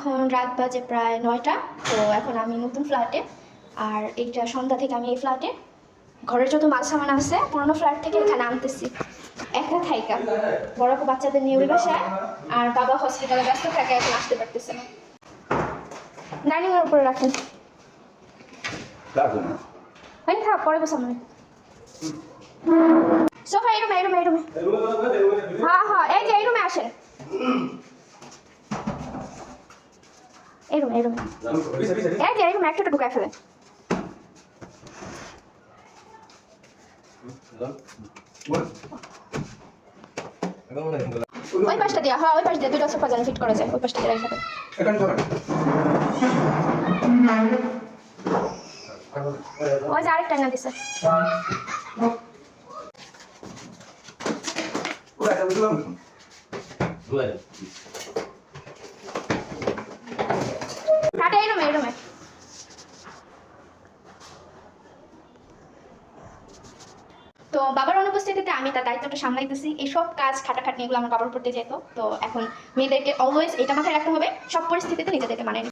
এখন রাত বাজে প্রায় 9টা। তো এখন আমি নতুন ফ্ল্যাটে, আর এইটা সন্ধ্যা থেকে আমি এই ফ্ল্যাটে ঘরের যত মাল সামান আছে পুরোনো ফ্ল্যাট থেকে এখানে আনতেছি। একা থাইকা বড় বাচ্চাদের নিয়ে ওই বাসায়, আর বাবা হসপিটালে ব্যস্ত থাকে, এখন আসতে পারতেছে না। ডাইনিং এর উপরে রাখেন, হয় থাক পরে বসাম। সোফা এই রুমে, এই রুমে, এই রুমে। হ্যাঁ হ্যাঁ, এই যে এই রুমে আসেন, এই রুমে, এই রুমে, এই যে এই রুমে একটা ঢুকায় ফেলেন। ওই পাশটা দিয়া, হ্যাঁ ওই পাশ দিয়ে দুটো সোফা যেন ফিট করা যায়, ওই পাশটা দিয়ে রাখা। ওই যে আরেকটা না দিছে। কাটে এই রুমে, এই রুমে। তো বাবার অনুপস্থিতিতে আমি তার দায়িত্বটা সামলাইতেছি। এই সব কাজ খাটাখাটনি এগুলো আমার বাবার উপর দিয়ে যেত। তো এখন মেয়েদেরকে অলওয়েজ এটা মাথায় রাখতে হবে, সব পরিস্থিতিতে নিজেদেরকে মানিয়ে